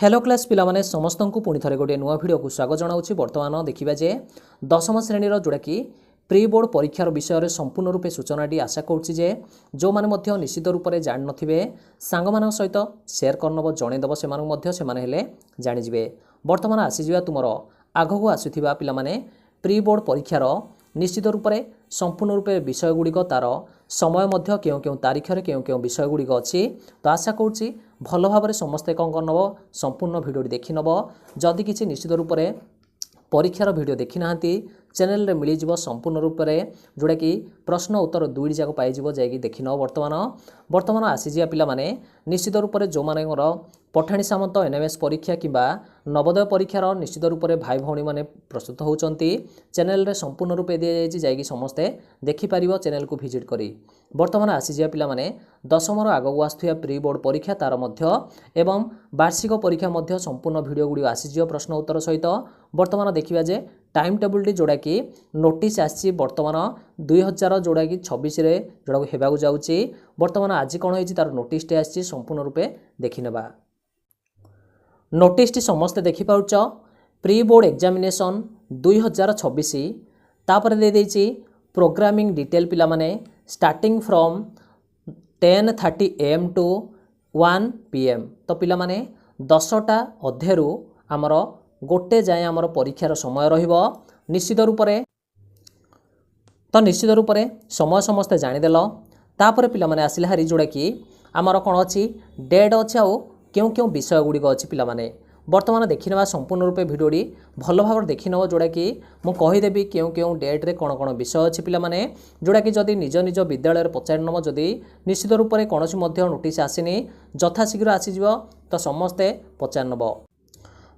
Hello class पिला माने समस्त को पुणी थे गोटे नुआ भिडियो को स्वागत जनाऊँ। बर्तमान देखा जे दशम श्रेणी जोड़ा कि प्री बोर्ड परीक्षार विषय में संपूर्ण रूपे सूचनाटी आशा करुच्ची जे जो मैंने निश्चित रूप से जान नथिबे सांग मान सहित सेयार करनब जनईदेव से जाणीजे। बर्तमान आसीजा तुमर आगक आसुवा पिला माने प्री बोर्ड परीक्षार निश्चित रूप से संपूर्ण रूपे विषय गुड़िक तार समय मध्य केउ केउ तारीखरे केउ केउ विषय गुड़िक अच्छी। तो आशा करुच्ची भल भाव समस्ते कौन करनब संपूर्ण भिडियो देखि नब। जदि किसी निश्चित रूप से परीक्षार भिडियो देखि नांती चैनल रे मिल जिवो संपूर्ण रूप से जोड़ा कि प्रश्न उत्तर दुईटी जाक पाई जाकि देखि नब। बर्तमान आसीजा पिला माने निश्चित रूप से जो माने पठाणी सामंत एनएमएस परीक्षा किंबा नवोदय परीक्षार निश्चित रूप से भाई भौणी माने प्रस्तुत होउचंती। चैनल रे संपूर्ण रूप दिया जायछि जाकि समस्ते देखि पारिबो चैनल को विजिट करी। बर्तमान आसीजा पिला माने दशमर आगक आसुवा प्री बोर्ड परीक्षा तार मध्य एवं वार्षिक परीक्षा मध्य संपूर्ण भिडियो गुडी आसीजियो प्रश्न उत्तर सहित। बर्तमान देखिबा जे टाइम टेबुल टी जोड़ा कि नोटिस आसी बर्तमान 2000 जोड़ा कि 26 रे जोड़ा हेबाकु जाउची। बर्तमान आज कौन होइछि तार नोटिस टी आसी संपूर्ण रूपे देखि नेबा। नोटिस टी समस्ते देखि पाउच प्री बोर्ड एग्जामिनेशन 2026 तापर दे देछि प्रोग्रामिंग डिटेल पिला माने starting from 10:30 AM to 1 PM। तो पिला माने 10टा अध्ययु आमर गोटे जाए आमर परीक्षार समय रहिबो निश्चित रूप से समय समस्ते जानीदेल। तापर पिला माने आसिला हारी जोड़ा कि आमर कौन अच्छी डेट अच्छे आउ क्यों क्यों विषय गुड़िक अच्छी पिला माने। बर्तमान देखि नेबा संपूर्ण रूपे भिडियोटी भल भाव देखि नब जोड़ा कि मु कहीदेवी क्यों क्यों डेट रे कौन कौन विषय अच्छी पिला माने जोड़ा कि जदि निज निज विद्यालय पचारि नब जदि निश्चित रूप से कौन नोटिस आसीनी यथाशीघ्र आसीजिवो तो समस्ते पचारि नब।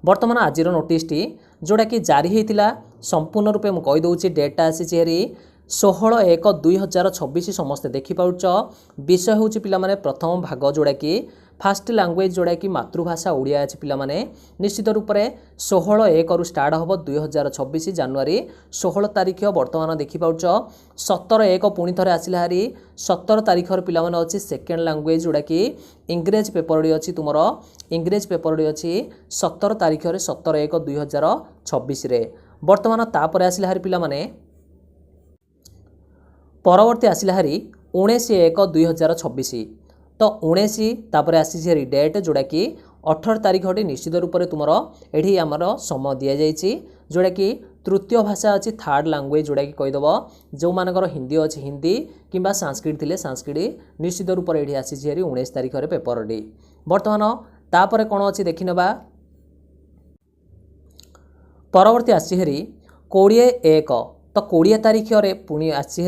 बर्तमान आजिर नोटिस टी जोड़ा कि जारी होता संपूर्ण रूपे मुझे कहीदे डेटा आसी हेरी 16/1/2026 समस्ते देखिपाच। विषय हूँ पिला माने प्रथम भाग जोड़ा कि फास्ट लैंग्वेज जोड़ा कि मातृभाषा ओडिया अच्छी पिला माने निश्चित रूप से 16/1 रु स्टार्ट हम 2026 जानुआरी 16 तारीख। बर्तमान देखिपाच 17/1 पुणी थे आसला हारी 17 तारीख पिला माने अच्छी सेकेंड लैंग्वेज जोड़ा कि इंग्रेज पेपर अच्छी तुमर इंग्रेज पेपर अच्छी 17 तारीख 17/1/2026 रे। बर्तमान तापर आसला हारी पिला माने परवर्ती आसला हारी 19/1/2026। तो 19 तापर आसी डेट जोड़ा कि 18 तारीख निश्चित रूप से तुमर एठी आमर समय दि जाइए जोड़ा कि तृतीय भाषा अच्छी थर्ड लैंग्वेज जोड़ा कि कहीदेव जो मानकर हिंदी अच्छी हिंदी किंबा संस्कृत थिले संस्कृत निश्चित रूप से ये आसी 19 तारीख पेपर डी। बर्तमान तापर कौन अच्छी देखि नेबा परवर्ती आसी 20/1 तो 20 तारीख पुणी आसी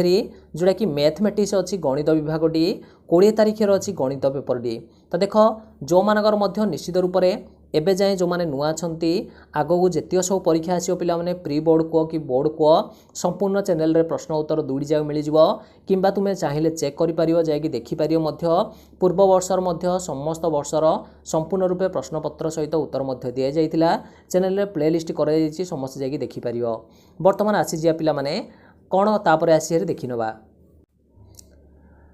जोड़ा कि मैथमेटिक्स अच्छी गणित विभाग टी 20 तारीख अच्छी गणित पेपर टी। तो देख जो मानकर निश्चित रूप से एबे जाए जो माने नुआ छंती आगो जेतियो सब परीक्षा आसियो पिला माने प्री बोर्ड को कि बोर्ड को संपूर्ण चैनल रे प्रश्न उत्तर दुईटी जाक मिल जिवो किंबा तुमे चाहिए चेक करि पारियो जाय कि देखि पारियो मध्य पूर्व वर्षर मध्य समस्त वर्षर संपूर्ण रूपे प्रश्न पत्र सहित उत्तर मध्य दिया जाइतिला। चैनल रे प्लेलिस्ट करा जाइछि समस्त जाय कि देखि पारियो। बर्तमान आसी जिया पिला माने कोन तापर आसी हेरि देखि नबा।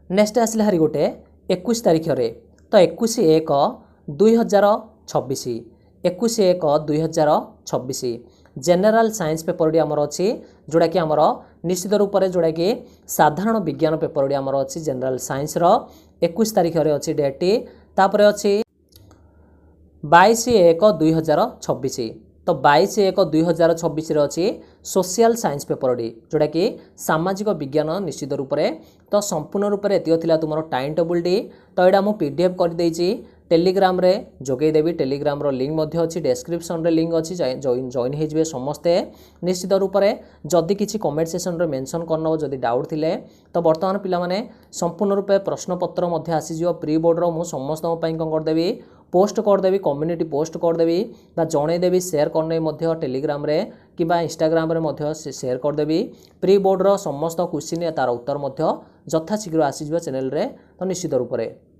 नेक्स्ट आसला हारी गोटे 21 तारीख रे तो 21/1/2026 21/1/2026 जेनेराल साइंस पेपर डी आमर अच्छी जोड़ा कि आमर निश्चित रूप से जोड़ा कि साधारण विज्ञान पेपर डी आमर अच्छी जेनेराल साइंस रो 21 तारीख रे अच्छी डेट टी। तापर अच्छी 22/1/2026 तो 22/1/2026 रे अच्छी सोशल साइंस पेपर डी जोड़ा कि सामाजिक विज्ञान निश्चित रूप से। तो संपूर्ण रूप से एतियो थिला तुमरो टाइम टेबुल डी। तो एडा मु पीडीएफ कर देइछि टेलीग्राम रे जोगै देबी। टेलीग्राम रो लिंक मध्य अच्छी डिस्क्रिप्शन रे लिंक अच्छी जॉइन हो जिवे समस्ते निश्चित रूप से। जदि किछि कमेंट सेक्शन रे मेंशन करनो जदि डाउट थिले तो बर्तमान पिला माने संपूर्ण रूप से प्रश्न पत्र मध्य आसी जिवो प्री बोर्ड रो मु समस्त पई कोन कर देबी पोस्ट करदेवी कम्युनिटी पोस्ट करदेवी बा जनईदेवी शेयर करने मध्य टेलीग्राम रे किंबा इंस्टाग्राम रे मध्य शेयर करदेवी। प्री बोर्ड रो समस्त क्वेश्चन तार उत्तर मध्य यथाशीघ्र आसीजिवो चैनल रे। तो निश्चित रूप से